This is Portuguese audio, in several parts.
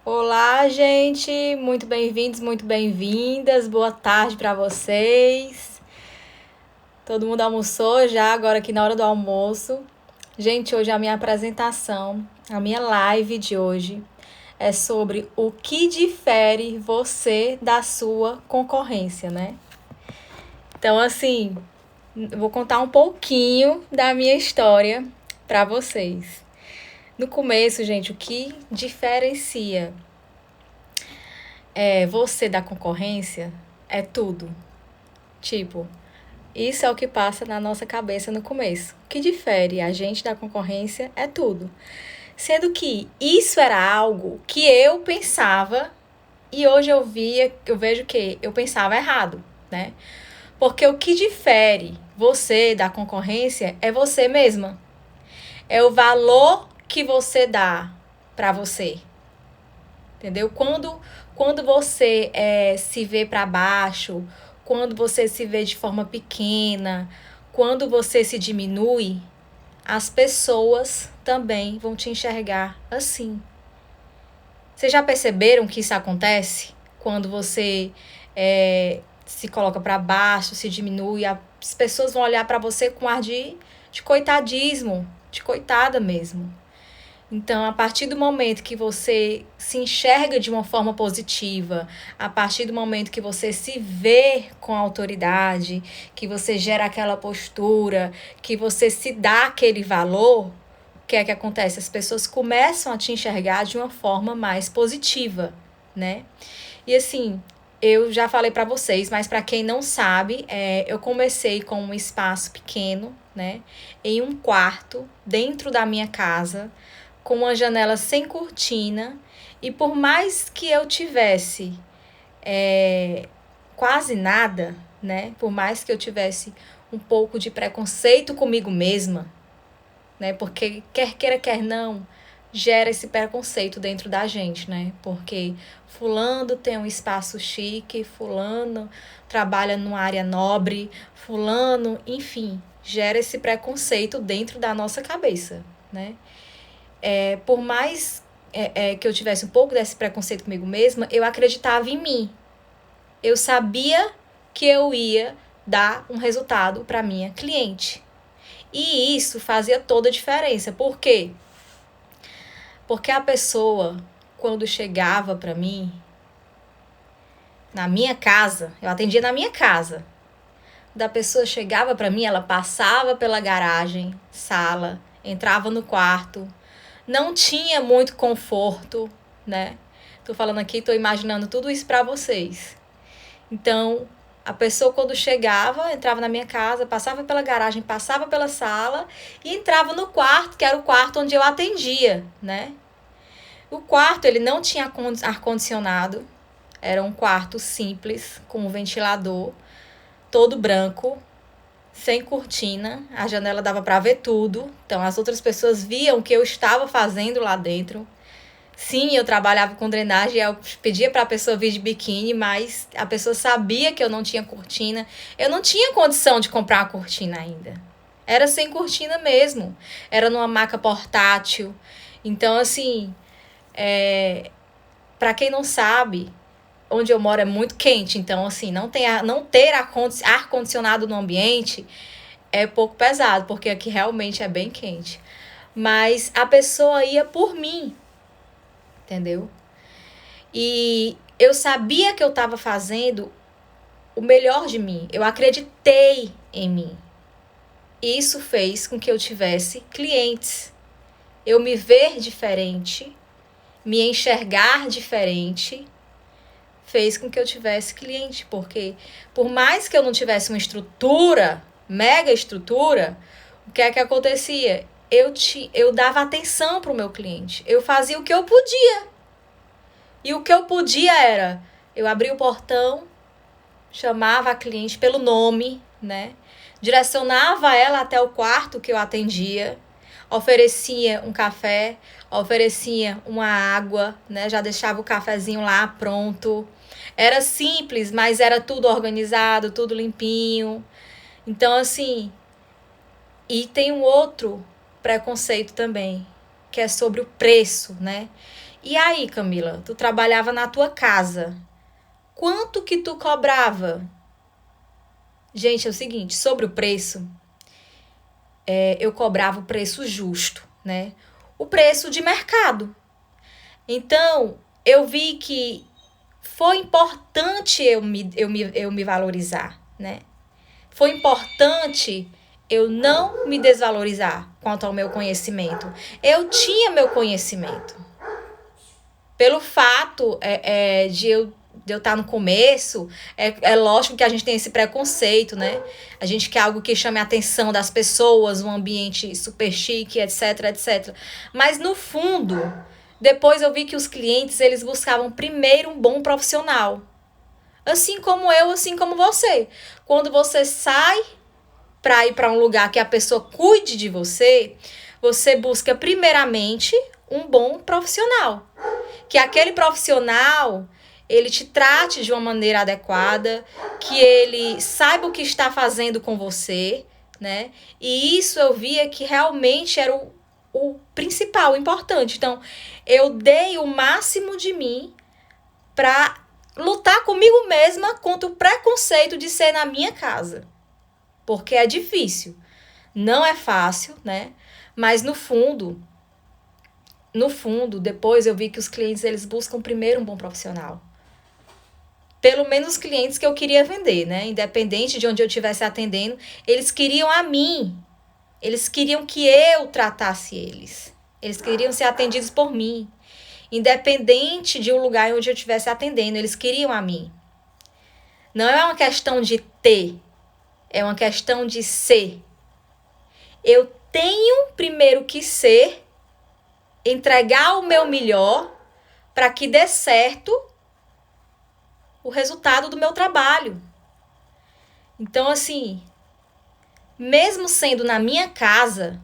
Olá, gente, muito bem-vindos, muito bem-vindas. Boa tarde para vocês. Todo mundo almoçou já, agora aqui na hora do almoço. Gente, hoje a minha apresentação, a minha live de hoje é sobre o que difere você da sua concorrência, né? Então, assim, eu vou contar um pouquinho da minha história para vocês. No começo, gente, o que diferencia você da concorrência é tudo. Tipo, isso é o que passa na nossa cabeça no começo. O que difere a gente da concorrência é tudo. Sendo que isso era algo que eu pensava e hoje eu vejo que eu pensava errado, né? Porque o que difere você da concorrência é você mesma. É o valor que você dá para você. Entendeu? Quando você se vê para baixo, quando você se vê de forma pequena, quando você se diminui, as pessoas também vão te enxergar assim. Vocês já perceberam que isso acontece? Quando você se coloca para baixo, se diminui, as pessoas vão olhar para você com ar de coitadismo, de coitada mesmo. Então, a partir do momento que você se enxerga de uma forma positiva, a partir do momento que você se vê com autoridade, que você gera aquela postura, que você se dá aquele valor, o que é que acontece? As pessoas começam a te enxergar de uma forma mais positiva, né? E assim, eu já falei para vocês, mas para quem não sabe, eu comecei com um espaço pequeno, né? Em um quarto, dentro da minha casa, com uma janela sem cortina, e por mais que eu tivesse quase nada, né? Por mais que eu tivesse um pouco de preconceito comigo mesma, né? Porque quer queira, quer não, gera esse preconceito dentro da gente, né? Porque fulano tem um espaço chique, fulano trabalha numa área nobre, fulano, enfim, gera esse preconceito dentro da nossa cabeça, né? Por mais que eu tivesse um pouco desse preconceito comigo mesma, eu acreditava em mim. Eu sabia que eu ia dar um resultado para minha cliente. E isso fazia toda a diferença. Por quê? Porque a pessoa, quando chegava para mim, na minha casa, eu atendia na minha casa. Da pessoa chegava para mim, ela passava pela garagem, sala, entrava no quarto, não tinha muito conforto, né? Tô falando aqui, tô imaginando tudo isso para vocês. Então, a pessoa quando chegava, entrava na minha casa, passava pela garagem, passava pela sala e entrava no quarto, que era o quarto onde eu atendia, né? O quarto, ele não tinha ar-condicionado, era um quarto simples, com um ventilador, todo branco, sem cortina, a janela dava para ver tudo. Então as outras pessoas viam o que eu estava fazendo lá dentro. Sim, eu trabalhava com drenagem, eu pedia para a pessoa vir de biquíni, mas a pessoa sabia que eu não tinha cortina. Eu não tinha condição de comprar uma cortina ainda. Era sem cortina mesmo. Era numa maca portátil. Então, assim, para quem não sabe, onde eu moro é muito quente. Então, assim, não ter ar-condicionado no ambiente é pouco pesado, porque aqui realmente é bem quente. Mas a pessoa ia por mim, entendeu? E eu sabia que eu estava fazendo o melhor de mim. Eu acreditei em mim. Isso fez com que eu tivesse clientes. Eu me ver diferente, me enxergar diferente, fez com que eu tivesse cliente. Porque por mais que eu não tivesse uma estrutura, mega estrutura, o que é que acontecia? Eu dava atenção para o meu cliente. Eu fazia o que eu podia. E o que eu podia era, eu abria o portão, chamava a cliente pelo nome, né? Direcionava ela até o quarto que eu atendia, oferecia um café, oferecia uma água, né? Já deixava o cafezinho lá pronto. Era simples, mas era tudo organizado, tudo limpinho. Então, assim, e tem um outro preconceito também, que é sobre o preço, né? E aí, Camila, tu trabalhava na tua casa. Quanto que tu cobrava? Gente, é o seguinte, sobre o preço, eu cobrava o preço justo, né? O preço de mercado. Então, eu vi que foi importante eu me valorizar, né? Foi importante eu não me desvalorizar quanto ao meu conhecimento. Eu tinha meu conhecimento. Pelo fato de eu estar no começo, é lógico que a gente tem esse preconceito, né? A gente quer algo que chame a atenção das pessoas, um ambiente super chique, etc, etc. Mas no fundo, depois eu vi que os clientes, eles buscavam primeiro um bom profissional. Assim como eu, assim como você. Quando você sai para ir para um lugar que a pessoa cuide de você, você busca primeiramente um bom profissional. Que aquele profissional, ele te trate de uma maneira adequada, que ele saiba o que está fazendo com você, né? E isso eu via que realmente era o principal, o importante. Então, eu dei o máximo de mim para lutar comigo mesma contra o preconceito de ser na minha casa. Porque é difícil. Não é fácil, né? Mas no fundo, depois eu vi que os clientes, eles buscam primeiro um bom profissional. Pelo menos os clientes que eu queria vender, né? Independente de onde eu estivesse atendendo, eles queriam a mim. Eles queriam que eu tratasse eles. Eles queriam ser atendidos por mim. Independente de um lugar onde eu estivesse atendendo, eles queriam a mim. Não é uma questão de ter, é uma questão de ser. Eu tenho primeiro que ser, entregar o meu melhor para que dê certo o resultado do meu trabalho. Então, assim, mesmo sendo na minha casa,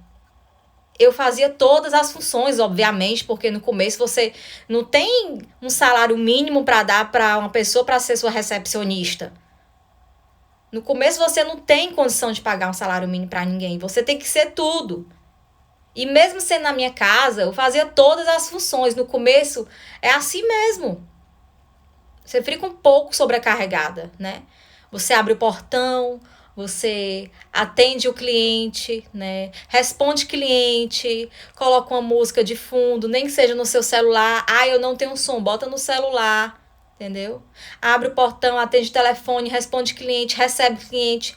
eu fazia todas as funções, obviamente, porque no começo você não tem um salário mínimo para dar para uma pessoa para ser sua recepcionista. No começo você não tem condição de pagar um salário mínimo para ninguém. Você tem que ser tudo. E mesmo sendo na minha casa, eu fazia todas as funções. No começo é assim mesmo. Você fica um pouco sobrecarregada, né? Você abre o portão, você atende o cliente, né? Responde cliente, coloca uma música de fundo, nem que seja no seu celular. Ah, eu não tenho som, bota no celular, entendeu? Abre o portão, atende o telefone, responde cliente, recebe cliente,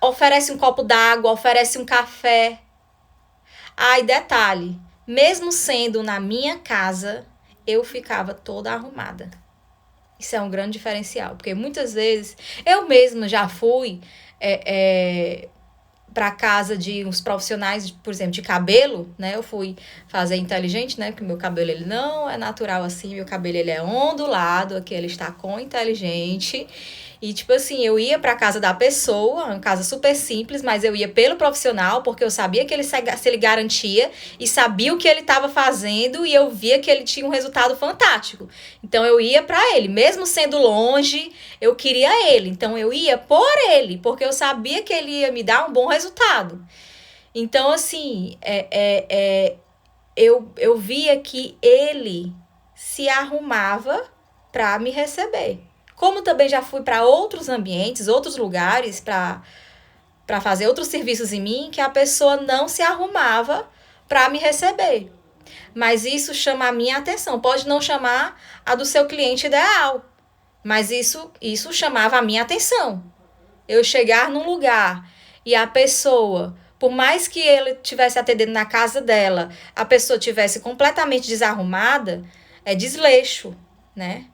oferece um copo d'água, oferece um café. Ah, e detalhe, mesmo sendo na minha casa, eu ficava toda arrumada. Isso é um grande diferencial, porque muitas vezes eu mesma já fui para casa de uns profissionais, por exemplo, de cabelo, né? Eu fui fazer inteligente, né? Porque meu cabelo ele não é natural assim, meu cabelo ele é ondulado, aqui ele está com inteligente. E tipo assim, eu ia para casa da pessoa, uma casa super simples, mas eu ia pelo profissional, porque eu sabia que ele garantia e sabia o que ele estava fazendo e eu via que ele tinha um resultado fantástico. Então eu ia para ele, mesmo sendo longe, eu queria ele. Então eu ia por ele, porque eu sabia que ele ia me dar um bom resultado. Então assim, eu via que ele se arrumava para me receber. Como também já fui para outros ambientes, outros lugares, para fazer outros serviços em mim, que a pessoa não se arrumava para me receber. Mas isso chama a minha atenção. Pode não chamar a do seu cliente ideal, mas isso chamava a minha atenção. Eu chegar num lugar e a pessoa, por mais que ele estivesse atendendo na casa dela, a pessoa estivesse completamente desarrumada, é desleixo, né?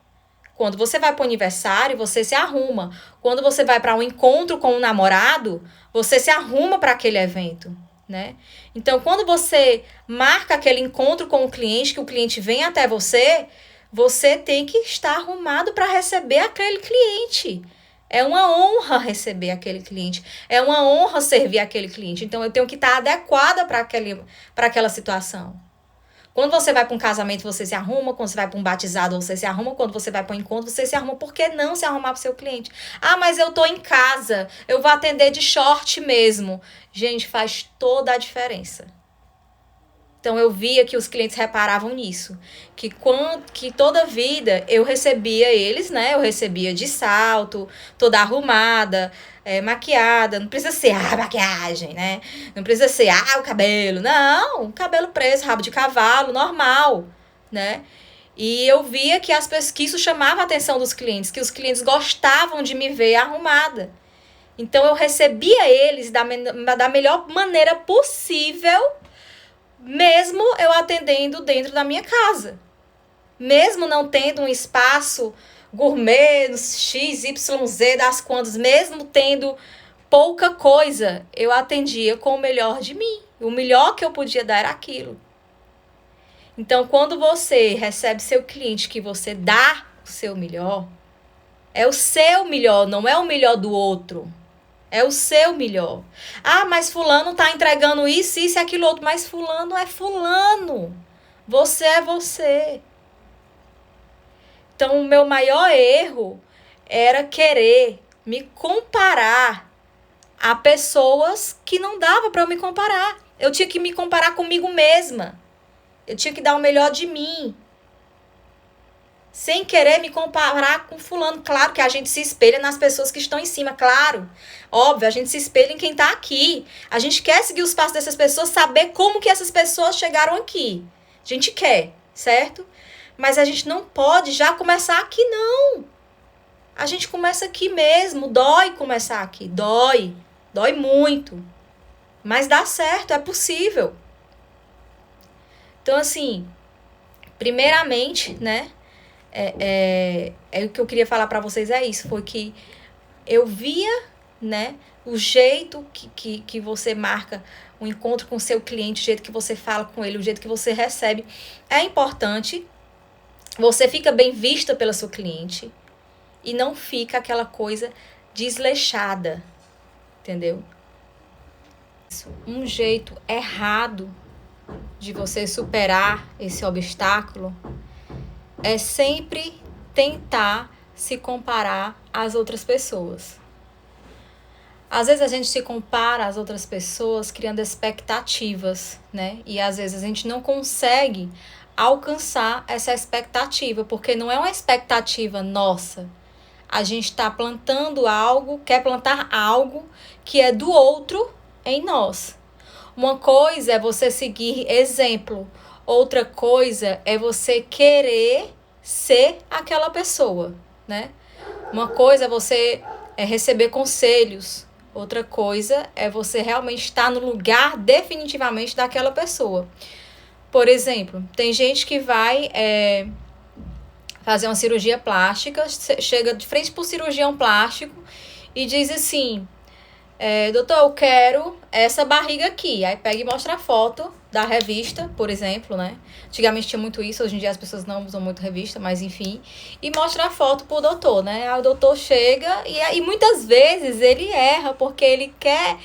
Quando você vai para o aniversário, você se arruma. Quando você vai para um encontro com um namorado, você se arruma para aquele evento, né? Então, quando você marca aquele encontro com o cliente, que o cliente vem até você, você tem que estar arrumado para receber aquele cliente. É uma honra receber aquele cliente. É uma honra servir aquele cliente. Então, eu tenho que estar adequada para aquela situação. Quando você vai para um casamento, você se arruma. Quando você vai para um batizado, você se arruma. Quando você vai para um encontro, você se arruma. Por que não se arrumar para o seu cliente? Ah, mas eu tô em casa. Eu vou atender de short mesmo. Gente, faz toda a diferença. Então, eu via que os clientes reparavam nisso. Que toda vida eu recebia eles, né? Eu recebia de salto, toda arrumada, maquiada. Não precisa ser a maquiagem, né? Não precisa ser o cabelo. Não, cabelo preso, rabo de cavalo, normal, né? E eu via que que isso chamava a atenção dos clientes, que os clientes gostavam de me ver arrumada. Então, eu recebia eles da melhor maneira possível, mesmo eu atendendo dentro da minha casa. Mesmo não tendo um espaço gourmet, XYZ das quantas, mesmo tendo pouca coisa, eu atendia com o melhor de mim. O melhor que eu podia dar era aquilo. Então, quando você recebe seu cliente, que você dá o seu melhor, é o seu melhor, não é o melhor do outro. É o seu melhor. Mas fulano tá entregando isso e aquilo outro. Mas fulano é fulano. Você é você. Então, o meu maior erro era querer me comparar a pessoas que não dava para eu me comparar. Eu tinha que me comparar comigo mesma. Eu tinha que dar o melhor de mim. Sem querer me comparar com fulano. Claro que a gente se espelha nas pessoas que estão em cima, claro. Óbvio, a gente se espelha em quem está aqui. A gente quer seguir os passos dessas pessoas, saber como que essas pessoas chegaram aqui. A gente quer, certo? Mas a gente não pode já começar aqui, não. A gente começa aqui mesmo. Dói começar aqui. Dói. Dói muito. Mas dá certo, é possível. Então, assim, primeiramente, né? O que eu queria falar para vocês é isso. Foi que eu via, né? O jeito que você marca o encontro com o seu cliente, o jeito que você fala com ele, o jeito que você recebe. É importante. Você fica bem vista pela sua cliente. E não fica aquela coisa desleixada. Entendeu? Um jeito errado de você superar esse obstáculo é sempre tentar se comparar às outras pessoas. Às vezes a gente se compara às outras pessoas criando expectativas, né? E às vezes a gente não consegue alcançar essa expectativa, porque não é uma expectativa nossa. A gente está plantando algo, quer plantar algo que é do outro em nós. Uma coisa é você seguir exemplo. Outra coisa é você querer ser aquela pessoa, né? Uma coisa é você receber conselhos. Outra coisa é você realmente estar no lugar definitivamente daquela pessoa. Por exemplo, tem gente que vai fazer uma cirurgia plástica, chega de frente para o cirurgião plástico e diz assim: doutor, eu quero essa barriga aqui. Aí pega e mostra a foto da revista, por exemplo, né? Antigamente tinha muito isso, hoje em dia as pessoas não usam muito revista, mas enfim. E mostra a foto pro doutor, né? Aí o doutor chega e muitas vezes ele erra, porque ele quer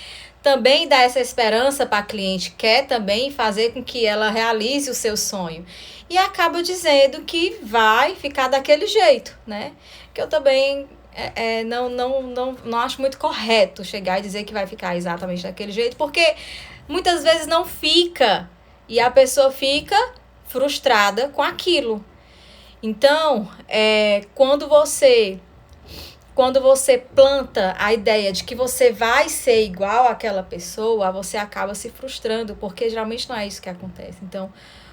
também dar essa esperança para a cliente, quer também fazer com que ela realize o seu sonho. E acaba dizendo que vai ficar daquele jeito, né? Que eu também não acho muito correto chegar e dizer que vai ficar exatamente daquele jeito, porque muitas vezes não fica e a pessoa fica frustrada com aquilo. Então, quando você planta a ideia de que você vai ser igual àquela pessoa, você acaba se frustrando, porque geralmente não é isso que acontece. Então,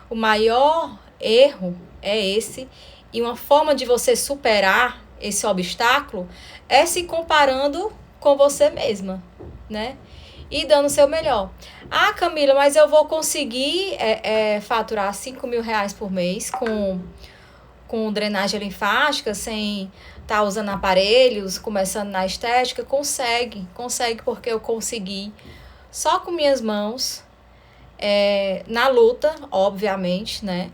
o maior erro é esse, e uma forma de você superar esse obstáculo é se comparando com você mesma, né? E dando o seu melhor. Camila, mas eu vou conseguir faturar R$5.000 por mês com drenagem linfática, sem estar usando aparelhos, começando na estética? Consegue porque eu consegui só com minhas mãos, na luta, obviamente, né?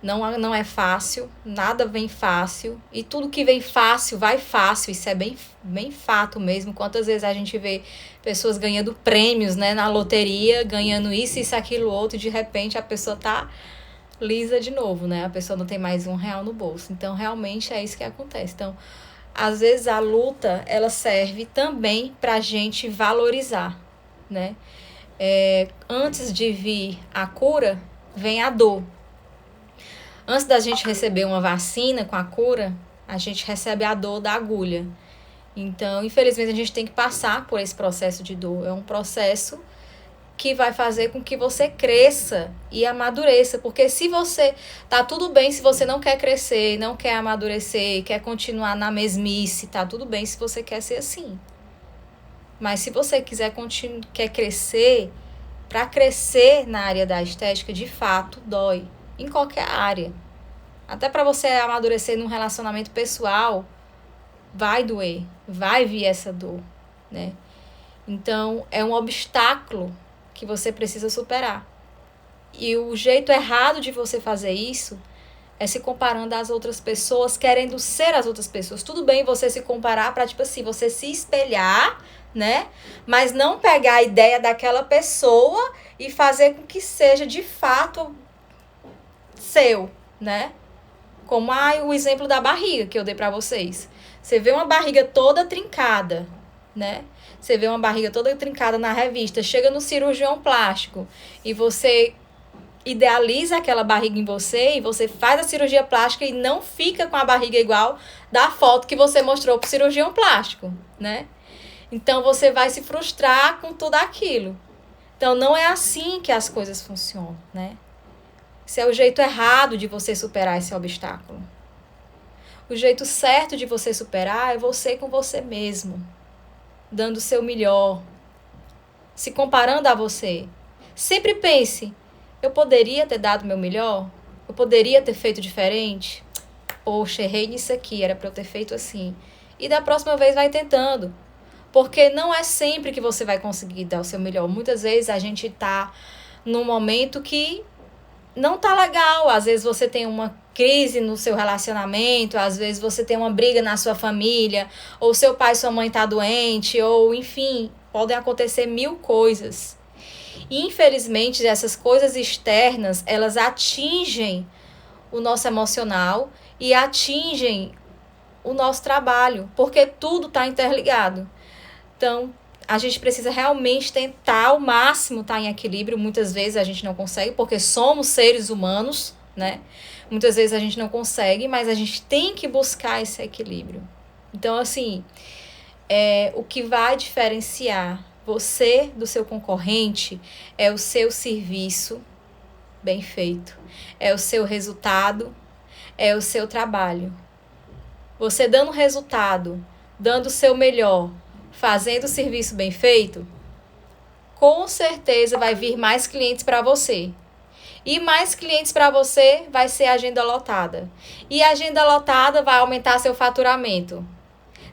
Não é fácil, nada vem fácil, e tudo que vem fácil, vai fácil, isso é bem, bem fato mesmo. Quantas vezes a gente vê pessoas ganhando prêmios, né, na loteria, ganhando isso, aquilo, outro, e de repente a pessoa tá lisa de novo, né, a pessoa não tem mais R$1 no bolso. Então, realmente é isso que acontece. Então, às vezes a luta, ela serve também pra gente valorizar, né. Antes de vir a cura, vem a dor. Antes da gente receber uma vacina com a cura, a gente recebe a dor da agulha. Então, infelizmente, a gente tem que passar por esse processo de dor. É um processo que vai fazer com que você cresça e amadureça. Porque se você... Tá tudo bem se você não quer crescer, não quer amadurecer, quer continuar na mesmice. Tá tudo bem se você quer ser assim. Mas se você quer crescer, para crescer na área da estética, de fato, dói. Em qualquer área. Até para você amadurecer num relacionamento pessoal, vai doer. Vai vir essa dor, né? Então, é um obstáculo que você precisa superar. E o jeito errado de você fazer isso é se comparando às outras pessoas, querendo ser as outras pessoas. Tudo bem você se comparar para, tipo assim, você se espelhar, né? Mas não pegar a ideia daquela pessoa e fazer com que seja de fato seu, né? Como o exemplo da barriga que eu dei para vocês. Você vê uma barriga toda trincada, né? Você vê uma barriga toda trincada na revista, chega no cirurgião plástico e você idealiza aquela barriga em você e você faz a cirurgia plástica e não fica com a barriga igual da foto que você mostrou pro cirurgião plástico, né? Então você vai se frustrar com tudo aquilo. Então não é assim que as coisas funcionam, né? Esse é o jeito errado de você superar esse obstáculo. O jeito certo de você superar é você com você mesmo, dando o seu melhor, se comparando a você. Sempre pense, eu poderia ter dado o meu melhor? Eu poderia ter feito diferente? Poxa, errei nisso aqui, era para eu ter feito assim. E da próxima vez vai tentando. Porque não é sempre que você vai conseguir dar o seu melhor. Muitas vezes a gente tá num momento que não tá legal. Às vezes você tem uma crise no seu relacionamento, às vezes você tem uma briga na sua família, ou seu pai e sua mãe tá doente, ou enfim, podem acontecer 1000 coisas. E, infelizmente, essas coisas externas, elas atingem o nosso emocional e atingem o nosso trabalho, porque tudo tá interligado. Então, a gente precisa realmente tentar ao máximo estar em equilíbrio. Muitas vezes a gente não consegue, porque somos seres humanos, né? Muitas vezes a gente não consegue, mas a gente tem que buscar esse equilíbrio. Então, assim, o que vai diferenciar você do seu concorrente é o seu serviço bem feito, é o seu resultado, é o seu trabalho. Você dando resultado, dando o seu melhor, fazendo o serviço bem feito, com certeza vai vir mais clientes para você. E mais clientes para você vai ser agenda lotada. E a agenda lotada vai aumentar seu faturamento.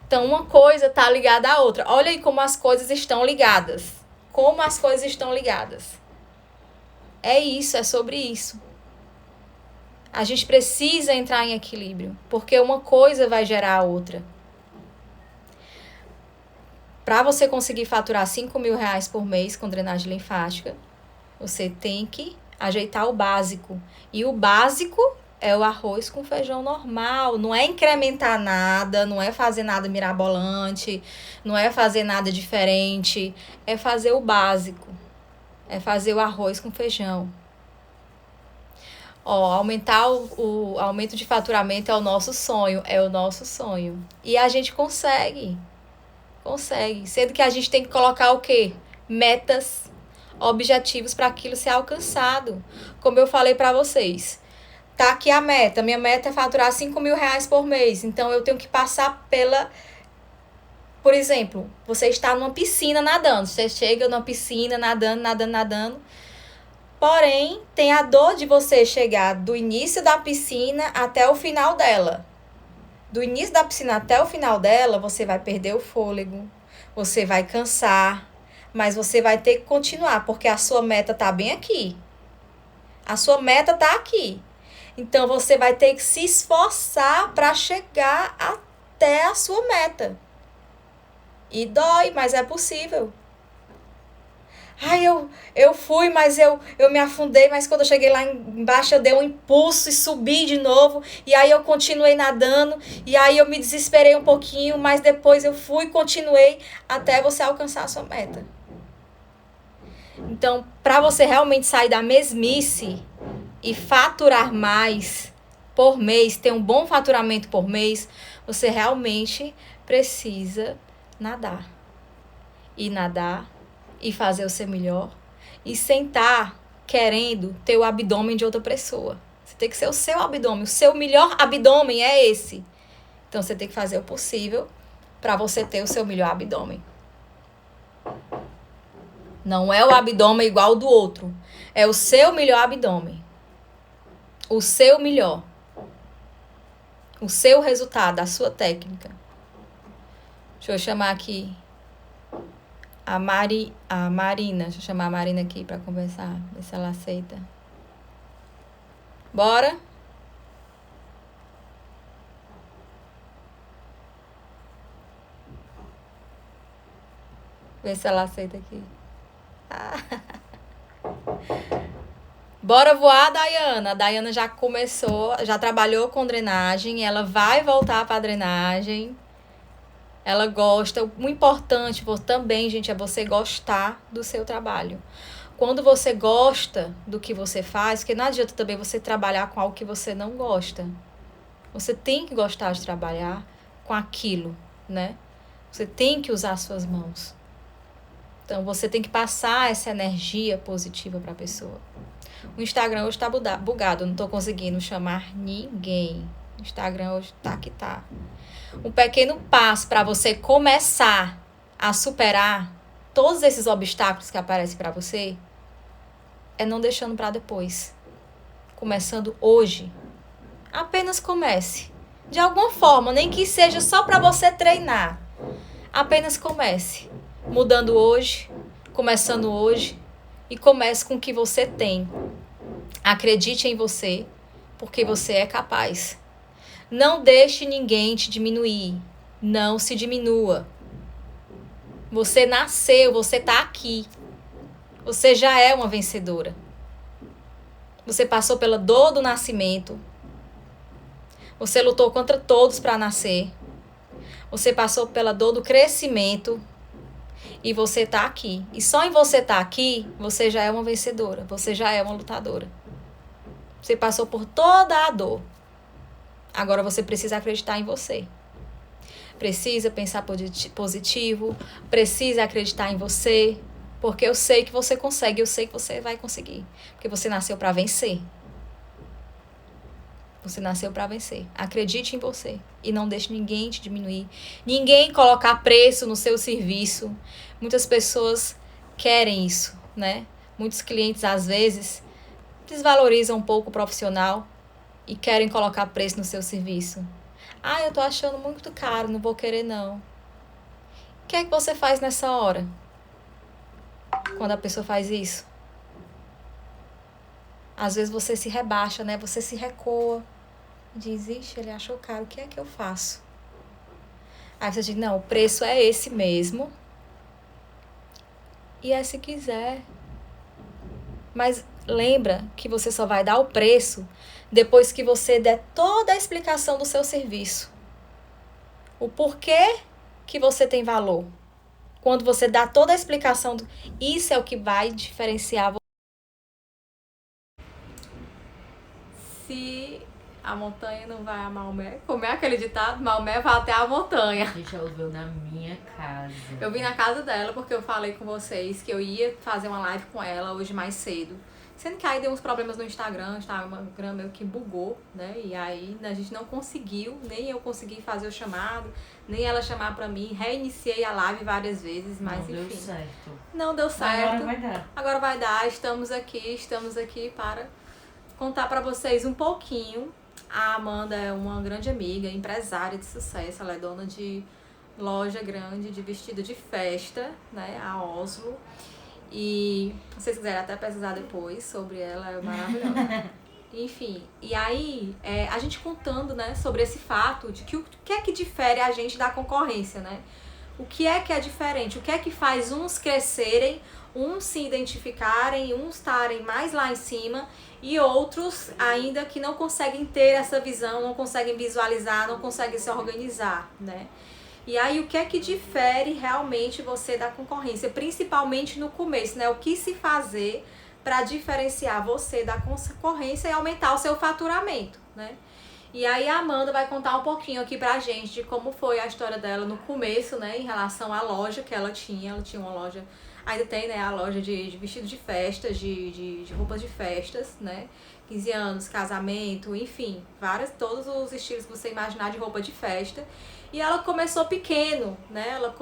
Então, uma coisa está ligada à outra. Olha aí como as coisas estão ligadas. Como as coisas estão ligadas. É isso, é sobre isso. A gente precisa entrar em equilíbrio, porque uma coisa vai gerar a outra. Para você conseguir faturar 5 mil reais por mês com drenagem linfática, você tem que ajeitar o básico. E o básico é o arroz com feijão normal. Não é incrementar nada, não é fazer nada mirabolante, não é fazer nada diferente. É fazer o básico. É fazer o arroz com feijão. Aumentar o aumento de faturamento é o nosso sonho. É o nosso sonho. E a gente consegue. Consegue. Sendo que a gente tem que colocar o quê? Metas, objetivos para aquilo ser alcançado. Como eu falei para vocês. Tá aqui a meta. Minha meta é faturar 5 mil reais por mês. Então, eu tenho que passar pela... Por exemplo, você está numa piscina nadando. Você chega numa piscina nadando. Porém, tem a dor de você chegar do início da piscina até o final dela. Do início da piscina até o final dela, você vai perder o fôlego, você vai cansar, mas você vai ter que continuar, porque a sua meta tá bem aqui. A sua meta tá aqui. Então, você vai ter que se esforçar para chegar até a sua meta. E dói, mas é possível. Ai, eu fui, mas eu me afundei, mas quando eu cheguei lá embaixo eu dei um impulso e subi de novo, e aí eu continuei nadando, e aí eu me desesperei um pouquinho, mas depois eu fui e continuei até você alcançar a sua meta. Então, para você realmente sair da mesmice, e faturar mais por mês, ter um bom faturamento por mês, você realmente precisa nadar. E nadar, e fazer o seu melhor, e sentar querendo ter o abdômen de outra pessoa. Você tem que ser o seu abdômen, o seu melhor abdômen é esse. Então você tem que fazer o possível para você ter o seu melhor abdômen. Não é o abdômen igual ao do outro, é o seu melhor abdômen. O seu melhor. O seu resultado, a sua técnica. Deixa eu chamar aqui a Marina. Deixa eu chamar a Marina aqui para conversar, ver se ela aceita. Bora? Ver se ela aceita aqui. Bora voar, Dayana. A Dayana já começou, já trabalhou com drenagem. Ela vai voltar para a drenagem. Ela gosta. O importante também, gente, é você gostar do seu trabalho. Quando você gosta do que você faz, porque não adianta também você trabalhar com algo que você não gosta. Você tem que gostar de trabalhar com aquilo, né? Você tem que usar suas mãos. Então, você tem que passar essa energia positiva para a pessoa. O Instagram hoje está bugado, eu não estou conseguindo chamar ninguém. O Instagram hoje tá que tá. Um pequeno passo para você começar a superar todos esses obstáculos que aparecem para você é não deixando para depois. Começando hoje. Apenas comece. De alguma forma, nem que seja só para você treinar. Apenas comece. Mudando hoje, começando hoje, e comece com o que você tem. Acredite em você, porque você é capaz. Não deixe ninguém te diminuir. Não se diminua. Você nasceu, você está aqui. Você já é uma vencedora. Você passou pela dor do nascimento. Você lutou contra todos para nascer. Você passou pela dor do crescimento. E você está aqui. E só em você estar aqui, você já é uma vencedora. Você já é uma lutadora. Você passou por toda a dor. Agora você precisa acreditar em você. Precisa pensar positivo. Precisa acreditar em você. Porque eu sei que você consegue. Eu sei que você vai conseguir. Porque você nasceu para vencer. Você nasceu para vencer. Acredite em você. E não deixe ninguém te diminuir. Ninguém colocar preço no seu serviço. Muitas pessoas querem isso, né? Muitos clientes, às vezes, desvalorizam um pouco o profissional e querem colocar preço no seu serviço. Ah, eu tô achando muito caro, não vou querer não. O que é que você faz nessa hora? Quando a pessoa faz isso? Às vezes você se rebaixa, né? Você se recua. Diz, ixi, ele achou caro, o que é que eu faço? Aí você diz, não, o preço é esse mesmo. E é se quiser. Mas lembra que você só vai dar o preço depois que você der toda a explicação do seu serviço. O porquê que você tem valor. Quando você dá toda a explicação, isso é o que vai diferenciar você. Se a montanha não vai a Maomé, como é aquele ditado? Maomé vai até a montanha. Gente, ela veio na minha casa. Eu vim na casa dela porque eu falei com vocês que eu ia fazer uma live com ela hoje mais cedo. Sendo que aí deu uns problemas no Instagram, o Instagram meio que bugou, né? E aí a gente não conseguiu, nem eu consegui fazer o chamado, nem ela chamar pra mim. Reiniciei a live várias vezes, mas enfim. Não deu certo. Não deu certo. Agora vai dar. Agora vai dar, estamos aqui para contar pra vocês um pouquinho. A Amanda é uma grande amiga, empresária de sucesso, ela é dona de loja grande de vestido de festa, né, a Oslo. E se vocês quiserem até pesquisar depois sobre ela, é maravilhosa. Enfim, e aí a gente contando, né, sobre esse fato de que o que é que difere a gente da concorrência, né? O que é diferente? O que é que faz uns crescerem, uns se identificarem, uns estarem mais lá em cima e outros ainda que não conseguem ter essa visão, não conseguem visualizar, não conseguem se organizar, né? E aí, o que é que difere realmente você da concorrência? Principalmente no começo, né? O que se fazer para diferenciar você da concorrência e aumentar o seu faturamento, né? E aí a Amanda vai contar um pouquinho aqui pra gente de como foi a história dela no começo, né, em relação à loja que ela tinha. Ela tinha uma loja, ainda tem, né, a loja de vestidos de festas, de roupas de festas, né, 15 anos, casamento, enfim, todos os estilos que você imaginar de roupa de festa. E ela começou pequeno, né, ela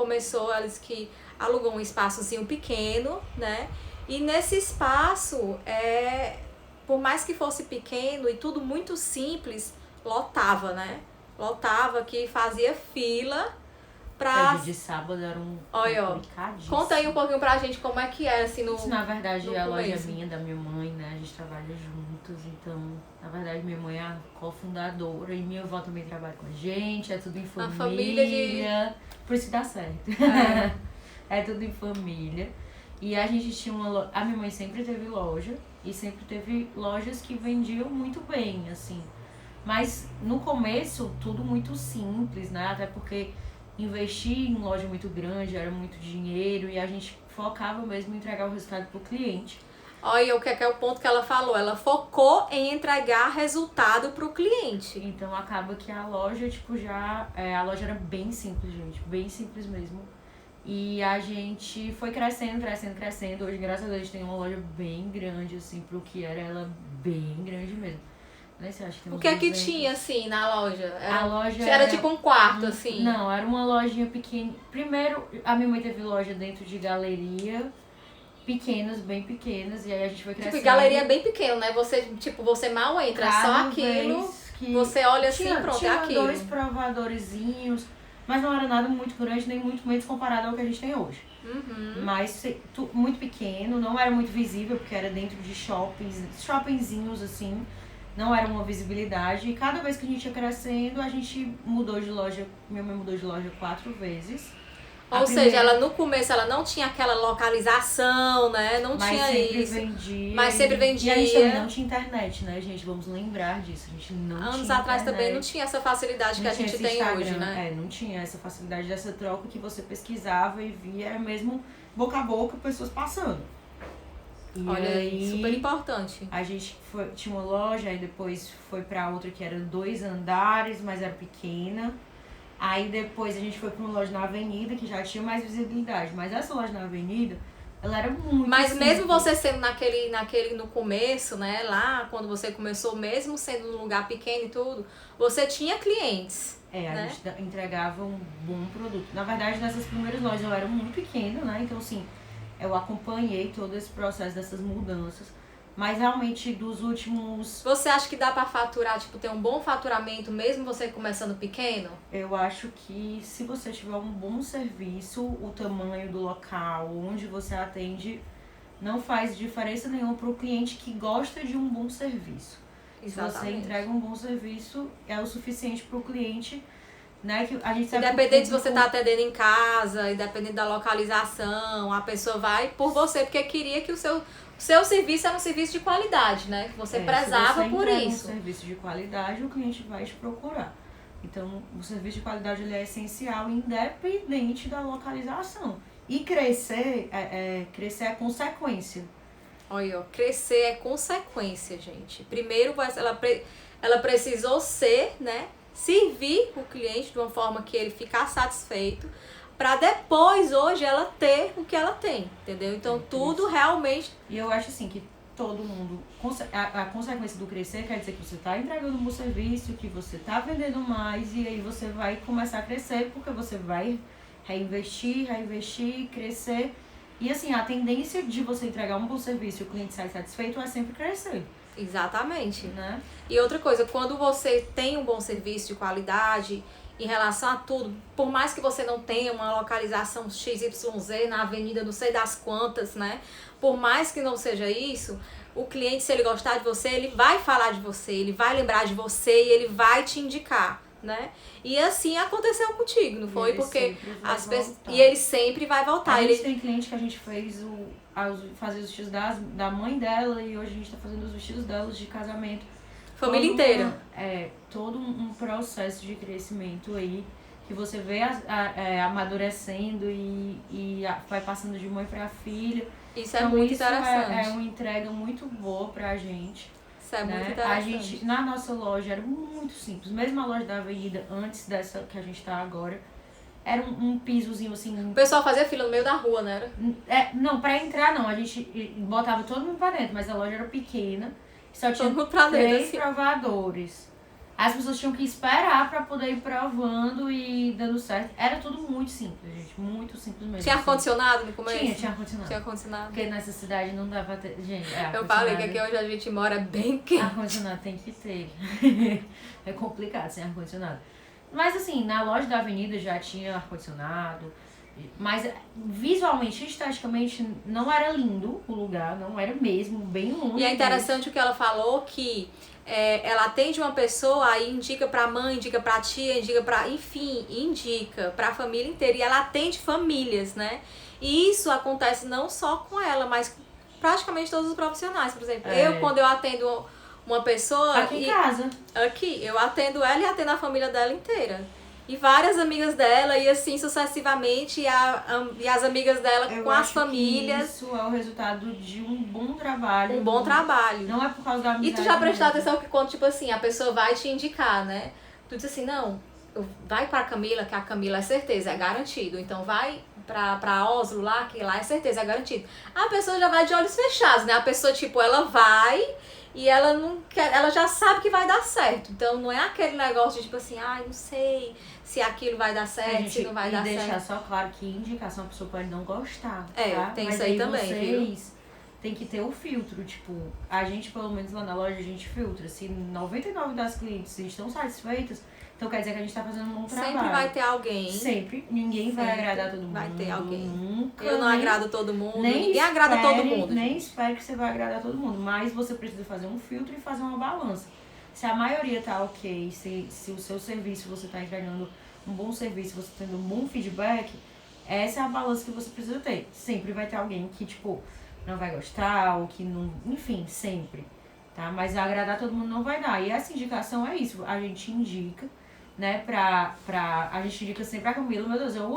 disse que alugou um espaçozinho pequeno, né, e nesse espaço, por mais que fosse pequeno e tudo muito simples, lotava, né? Lotava, que fazia fila pra... Dia de sábado era complicadíssimo. Conta aí um pouquinho pra gente como é que era, assim, Isso, na verdade, a loja minha, da minha mãe, né? A gente trabalha juntos, então, na verdade, minha mãe é a cofundadora e minha avó também trabalha com a gente, é tudo em família. A família Por isso que dá certo. É tudo em família. E a gente tinha uma loja... A minha mãe sempre teve loja e sempre teve lojas que vendiam muito bem, assim. Mas no começo, tudo muito simples, né? Até porque investir em loja muito grande era muito dinheiro e a gente focava mesmo em entregar o resultado pro cliente. Olha, o que é o ponto que ela falou? Ela focou em entregar resultado pro cliente. Então acaba que a loja, tipo, a loja era bem simples, gente. Bem simples mesmo. E a gente foi crescendo. Hoje, graças a Deus, a gente tem uma loja bem grande, assim, pro que era ela bem grande mesmo. O que é que tinha, assim, na loja? A loja era tipo um quarto, assim? Não, era uma lojinha pequena. Primeiro, a minha mãe teve loja dentro de galeria, bem pequenas, e aí a gente foi crescendo. Tipo, galeria bem pequena, né? Você mal entra, é só aquilo, você olha assim, pronto, tinha é aquilo. 2 provadorzinhos, mas não era nada muito grande, nem muito menos comparado ao que a gente tem hoje. Uhum. Mas muito pequeno, não era muito visível, porque era dentro de shoppingzinhos, assim. Não era uma visibilidade, e cada vez que a gente ia crescendo, a gente mudou de loja, minha mãe mudou de loja 4 vezes. Ou seja, ela no começo ela não tinha aquela localização, né? Não tinha isso. Mas sempre vendia. E a gente também não tinha internet, né, gente? Vamos lembrar disso. A gente não tinha Anos atrás internet. também não tinha essa facilidade que a gente tem hoje, né? Não tinha essa facilidade dessa troca que você pesquisava e via, era mesmo boca a boca, pessoas passando. E olha aí, super importante. A gente tinha uma loja, aí depois foi pra outra que era 2 andares, mas era pequena. Aí depois a gente foi pra uma loja na avenida, que já tinha mais visibilidade. Mas essa loja na avenida, ela era muito Mas simples. Mesmo você sendo naquele no começo, né, lá, quando você começou, mesmo sendo num lugar pequeno e tudo, você tinha clientes. A gente entregava um bom produto. Na verdade, nessas primeiras lojas eu era muito pequena, né, então assim... Eu acompanhei todo esse processo dessas mudanças, mas realmente dos últimos... Você acha que dá pra faturar, tipo, ter um bom faturamento mesmo você começando pequeno? Eu acho que se você tiver um bom serviço, o tamanho do local, onde você atende, não faz diferença nenhuma pro cliente que gosta de um bom serviço. Exatamente. Se você entrega um bom serviço, é o suficiente pro cliente... Né, que a gente independente se você tá atendendo em casa, independente da localização, a pessoa vai por você, porque queria que o seu serviço era um serviço de qualidade, né? Você prezava por isso. Se você um serviço de qualidade, o cliente vai te procurar. Então, o serviço de qualidade ele é essencial, independente da localização. E crescer é consequência. Olha, crescer é consequência, gente. Primeiro, ela precisou ser, né? Servir o cliente de uma forma que ele ficar satisfeito, para depois, hoje, ela ter o que ela tem, entendeu? Então, tudo realmente... E eu acho assim, que todo mundo... A consequência do crescer quer dizer que você está entregando um bom serviço, que você está vendendo mais, e aí você vai começar a crescer, porque você vai reinvestir, crescer. E assim, a tendência de você entregar um bom serviço e o cliente sair satisfeito é sempre crescer. Exatamente. Né? E outra coisa, quando você tem um bom serviço de qualidade em relação a tudo, por mais que você não tenha uma localização XYZ na avenida não sei das quantas, né? Por mais que não seja isso, o cliente, se ele gostar de você, ele vai falar de você, ele vai lembrar de você e ele vai te indicar, né? E assim aconteceu contigo, não foi? Porque as pessoas... E ele sempre vai voltar. A gente tem cliente que a gente fez fazer os vestidos da mãe dela e hoje a gente tá fazendo os vestidos delas de casamento. Família inteira. Todo um processo de crescimento aí que você vê amadurecendo e vai passando de mãe para filha. Isso é muito interessante. É uma entrega muito boa pra gente. Isso é né? muito interessante. A gente, na nossa loja era muito simples. Mesmo a loja da Avenida, antes dessa que a gente tá agora, era um pisozinho assim. O pessoal fazia fila no meio da rua, né? Não, pra entrar não. A gente botava todo mundo pra dentro, mas a loja era pequena. Só tinha Todo mundo pra dentro, 3 assim. provadores. As pessoas tinham que esperar pra poder ir provando e dando certo. Era tudo muito simples, gente. Muito simples mesmo. Tinha assim. ar-condicionado no começo? Tinha ar-condicionado. Tinha ar-condicionado. Porque nessa cidade não dá pra ter. Gente, Eu falei que aqui onde a gente mora é bem quente. ar-condicionado tem que ter. É complicado sem ar-condicionado. Mas assim, na loja da Avenida já tinha ar-condicionado. Mas visualmente, esteticamente, não era lindo o lugar, não era mesmo, bem longe. E é interessante o que ela falou, que ela atende uma pessoa, aí indica pra mãe, indica pra tia, indica pra... Enfim, indica pra família inteira. E ela atende famílias, né? E isso acontece não só com ela, mas com praticamente todos os profissionais. Por exemplo, quando eu atendo uma pessoa... Aqui em casa. Aqui, eu atendo ela e atendo a família dela inteira. E várias amigas dela, e assim sucessivamente, e as amigas dela com as famílias. Isso é o resultado de um bom trabalho. Um bom trabalho. Não é por causa da amizade. E tu já prestou atenção que quando, tipo assim, a pessoa vai te indicar, né? Tu diz assim, não, vai pra Camila, que a Camila é certeza, é garantido. Então vai pra Oslo lá, que lá é certeza, é garantido. A pessoa já vai de olhos fechados, né? A pessoa, tipo, ela vai... E ela não quer, ela já sabe que vai dar certo. Então não é aquele negócio de tipo assim, não sei se aquilo vai dar certo, se não vai dar certo. E deixar só claro que indicação a pessoa pode não gostar. Tem Mas isso aí também, vocês tem que ter o filtro. Tipo, a gente, pelo menos lá na loja, a gente filtra. Se 99 das clientes estão satisfeitas, então quer dizer que a gente tá fazendo um bom trabalho. Sempre vai ter alguém. Sempre. Ninguém vai agradar todo mundo. Vai ter alguém. Nunca. Eu não agrado todo mundo. Ninguém agrada todo mundo. Nem espere que você vai agradar todo mundo. Mas você precisa fazer um filtro e fazer uma balança. Se a maioria tá ok, se o seu serviço, você tá entregando um bom serviço, você tendo um bom feedback, essa é a balança que você precisa ter. Sempre vai ter alguém que, tipo, não vai gostar, ou que não... Enfim, sempre. Tá? Mas agradar todo mundo não vai dar. E essa indicação é isso. A gente indica, né, a gente indica sempre a Camila, meu Deus, eu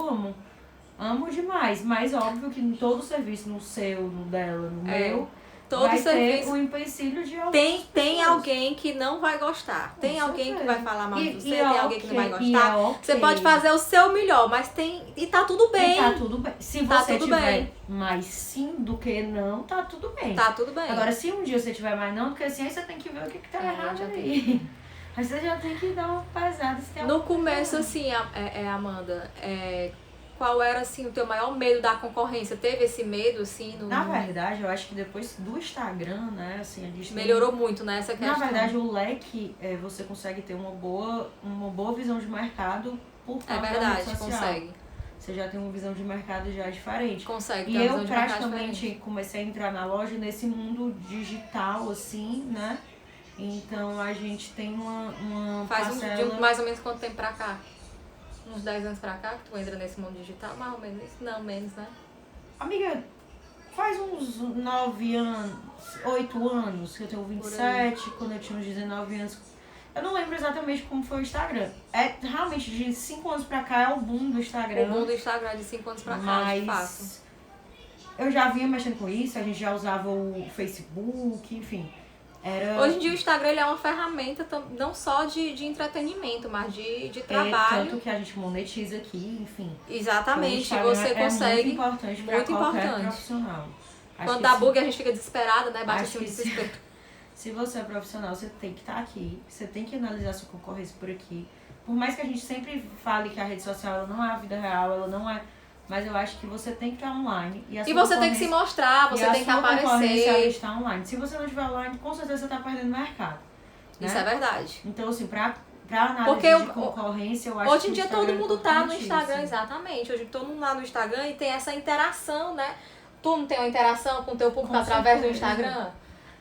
amo demais, mas óbvio que em todo serviço, no seu, no dela, no meu, todo vai serviço ter o empecilho de alguém. Tem alguém que não vai gostar, tem alguém que vai falar mal de você, tem alguém que não vai E gostar, você pode fazer o seu melhor, mas e tá tudo bem. E tá tudo bem, se tá você tudo tiver bem. mais sim do que não, tá tudo bem. Tá tudo bem. Agora, se um dia você tiver mais não, porque assim, aí você tem que ver o que tá errado aí. Aí você já tem que dar uma pesada. No começo, assim, Amanda, qual era, assim, o teu maior medo da concorrência? Teve esse medo, assim? Na verdade, eu acho que depois do Instagram, né, assim, a gente melhorou muito, né, essa questão. Na verdade, o leque, você consegue ter uma boa visão de mercado por causa da rede social. Consegue. Você já tem uma visão de mercado já diferente. Consegue. E eu praticamente comecei a entrar na loja nesse mundo digital, assim, né? Então a gente tem uma parcela... mais ou menos quanto tempo pra cá? Uns 10 anos pra cá que tu entra nesse mundo digital? Mais ou menos isso? Não, menos, né? Amiga, faz uns 9 anos, 8 anos, que eu tenho 27, quando eu tinha uns 19 anos. Eu não lembro exatamente como foi o Instagram. Realmente, de 5 anos pra cá é o boom do Instagram. O boom do Instagram é de 5 anos pra cá, de fato. Eu já vinha mexendo com isso, a gente já usava o Facebook, enfim. Hoje em dia o Instagram ele é uma ferramenta não só de entretenimento, mas de trabalho. Tanto que a gente monetiza aqui, enfim. Exatamente, você consegue. Muito importante para qualquer profissional. Quando dá bug a gente fica desesperada, né? Bate assim o desespero. Se você é profissional, você tem que estar aqui, você tem que analisar sua concorrência por aqui. Por mais que a gente sempre fale que a rede social ela não é a vida real, ela não é... Mas eu acho que você tem que estar online. E você tem que se mostrar, você tem que aparecer. Está online. Se você não estiver online, com certeza você está perdendo mercado. Né? Isso é verdade. Então, assim, pra análise de concorrência, eu acho que hoje em dia todo mundo tá no Instagram, exatamente. Hoje todo mundo lá no Instagram e tem essa interação, né? Tu não tem uma interação com o teu público através do Instagram?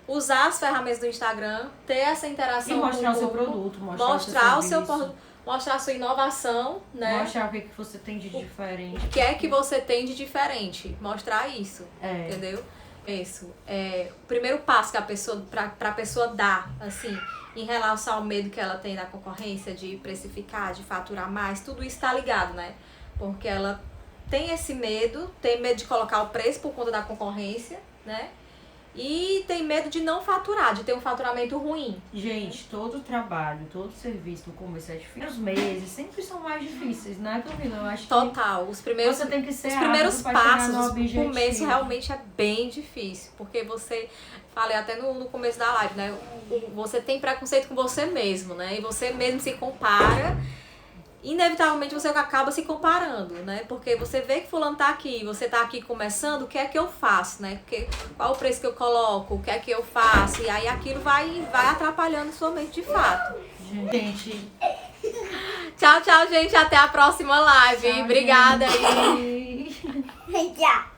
Usar as ferramentas do Instagram, ter essa interação com o público. E mostrar o seu produto, mostrar o seu produto. Mostrar a sua inovação, né? Mostrar o que você tem de diferente. O que é que você tem de diferente. Mostrar isso, entendeu? Isso. O primeiro passo que pra pessoa dar, assim, em relação ao medo que ela tem da concorrência, de precificar, de faturar mais, tudo isso tá ligado, né? Porque ela tem esse medo, tem medo de colocar o preço por conta da concorrência, né? E tem medo de não faturar, de ter um faturamento ruim. Gente, todo trabalho, todo serviço no começo é difícil. Os meses sempre são mais difíceis, né, Camila? Eu acho Total. Os primeiros, você tem que ser os primeiros passos, o objetivo. começo realmente é bem difícil. Porque você, falei até no começo da live, né? Você tem preconceito com você mesmo, né? E você mesmo se compara. Inevitavelmente você acaba se comparando, né? Porque você vê que fulano tá aqui, você tá aqui começando, o que é que eu faço, né? Qual o preço que eu coloco, o que é que eu faço? E aí aquilo vai atrapalhando sua mente de fato. Gente. Tchau, tchau, gente. Até a próxima live. Tchau, Obrigada gente. aí. Tchau.